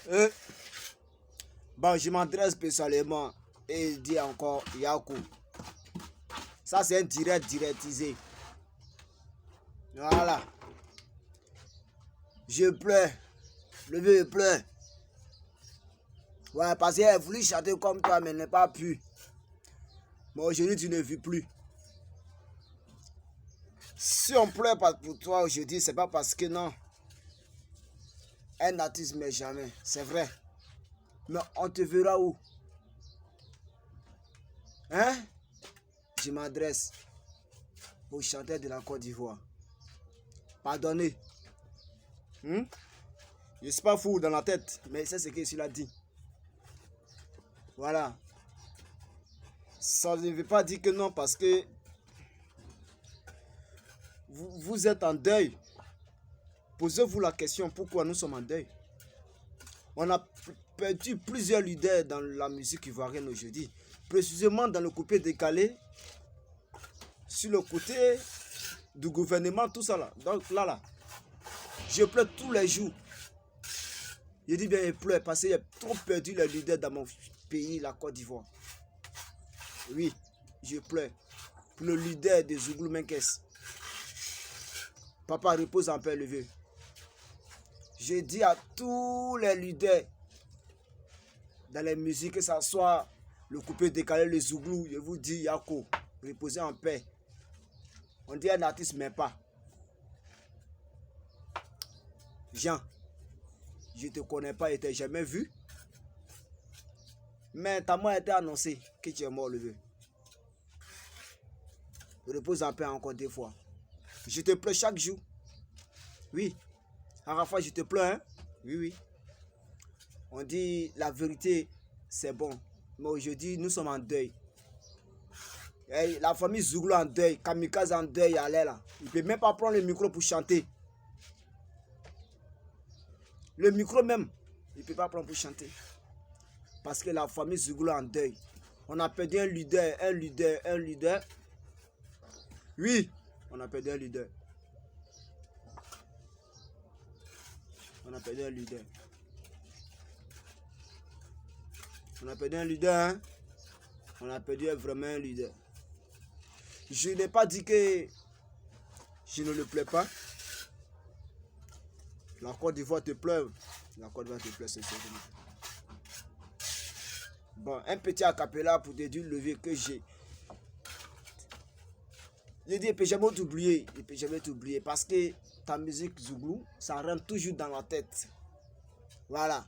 Euh, bon, je m'adresse spécialement et dis encore Yakou. Ça, c'est un directisé. Voilà. Je pleure. Le vieux pleure. Ouais, parce qu'il a voulu chanter comme toi, mais n'est pas pu. Mais aujourd'hui, tu ne vis plus. Si on pleure pas pour toi aujourd'hui, c'est pas parce que non. Un artiste, mais jamais. C'est vrai. Mais on te verra où? Hein? Je m'adresse aux chanteurs de la Côte d'Ivoire. Pardonnez. Je ne suis pas fou dans la tête, mais c'est ce que je l'ai dit. Voilà. Ça ne veut pas dire que non, parce que vous êtes en deuil. Posez-vous la question, pourquoi nous sommes en deuil? On a perdu plusieurs leaders dans la musique ivoirienne aujourd'hui. Précisément dans le coupé décalé, sur le côté du gouvernement, tout ça là. Donc là, je pleure tous les jours. Je dis bien, je pleure parce que j'ai trop perdu les leaders dans mon pays, la Côte d'Ivoire. Oui, je pleure pour le leader de Zouglou Menkès. Papa repose en paix, levé. Je dis à tous les leaders dans les musiques, que ce soit le coupé décalé, le Zouglou, je vous dis, Yako, reposez en paix. On dit un artiste, mais pas. Jean, je ne te connais pas, je ne t'ai jamais vu. Mais ta mort a été annoncé que tu es mort, le vieux. Repose en paix encore deux fois. Je te pleure chaque jour. Oui. À la fois, je te pleure. Hein? Oui, oui. On dit la vérité, c'est bon. Mais aujourd'hui, nous sommes en deuil. Et la famille Zouglou en deuil. Kamikaze en deuil, allez là. Il ne peut même pas prendre le micro pour chanter. Le micro même, il ne peut pas prendre pour chanter. Parce que la famille Zouglou en deuil. On a perdu un leader. Oui, on a perdu un leader. On a perdu un leader. On a perdu un leader. Hein? On a perdu vraiment un leader. Je n'ai pas dit que je ne le plais pas. La Côte d'Ivoire te pleure. La Côte d'Ivoire te pleure, c'est sûr. Bon, un petit acapella pour te dire lever que j'ai. Je dis, il ne peut jamais t'oublier. Il ne peut jamais t'oublier. Parce que ta musique Zouglou, ça rentre toujours dans la tête. Voilà.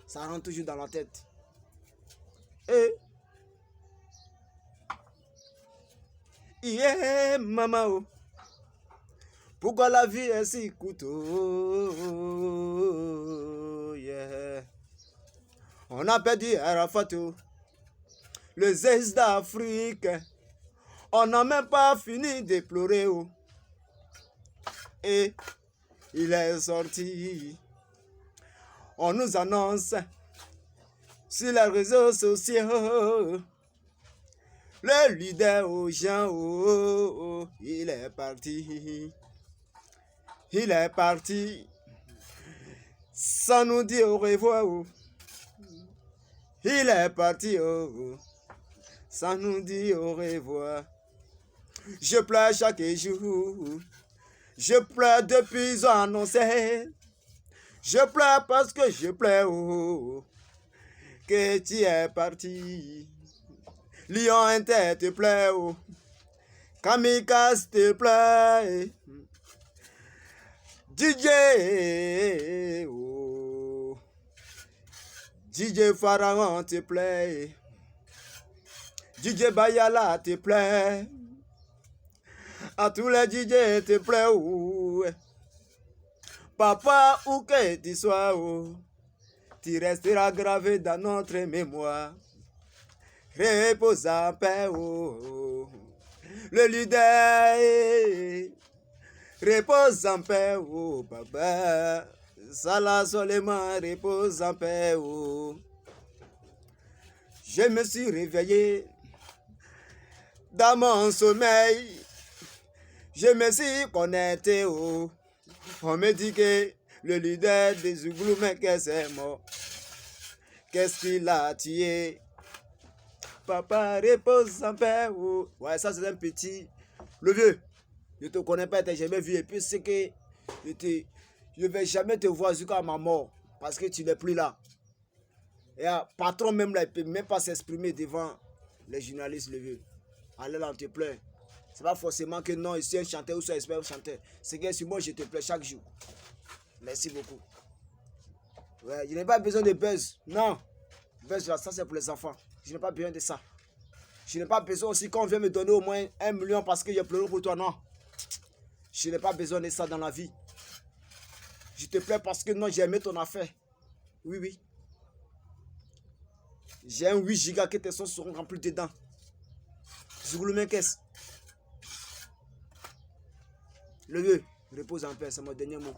Ça rentre toujours dans la tête. Et yeah, maman, pourquoi la vie est si couteau? Yeah. On a perdu Arafatou, le zeste d'Afrique. On n'a même pas fini de pleurer. Oh. Et il est sorti. On nous annonce sur les réseaux sociaux. Le leader aux gens, il est parti. Il est parti. Sans nous dire au revoir. Oh. Il est parti. Sans nous dire au revoir. Je pleure chaque jour. Je pleure depuis qu'ils ont annoncé. Je pleure parce que je pleure. Que tu es parti. Lion Inter te plaît, oh. Kamikaze te plaît. DJ, oh. DJ Pharaon te plaît. DJ Bayala te plaît. À tous les DJ te plaît, oh. Papa, où que tu sois, oh. Tu resteras gravé dans notre mémoire. Repose en paix, oh. Le leader, repose en paix, oh, papa. Salah Soleiman, repose en paix, oh. Je me suis réveillé dans mon sommeil. Je me suis connecté, oh. On me dit que le leader des Zouglou Menkès est mort. Qu'est-ce qu'il a tué? Papa repose en paix. Oh. Ouais, ça c'est un petit. Le vieux, je te connais pas, tu n'as jamais vu. Et puis c'est que je ne vais jamais te voir jusqu'à ma mort. Parce que tu n'es plus là. Et patron même là, il ne peut même pas s'exprimer devant les journalistes, le vieux. Allez là, on te plaît. C'est pas forcément que non, je suis un chanteur ou un expert chanteur. C'est que sur moi, je te plais chaque jour. Merci beaucoup. Ouais, je n'ai pas besoin de buzz. Non. Buzz là, ça c'est pour les enfants. Je n'ai pas besoin de ça. Je n'ai pas besoin aussi qu'on vienne me donner au moins 1 million parce que j'ai pleuré pour toi. Non. Je n'ai pas besoin de ça dans la vie. Je te plais parce que non, j'ai aimé ton affaire. Oui, oui. J'ai un 8 gigas que tes sons seront remplis dedans. Zouglou-Menkes. Le vieux, repose en paix, c'est mon dernier mot.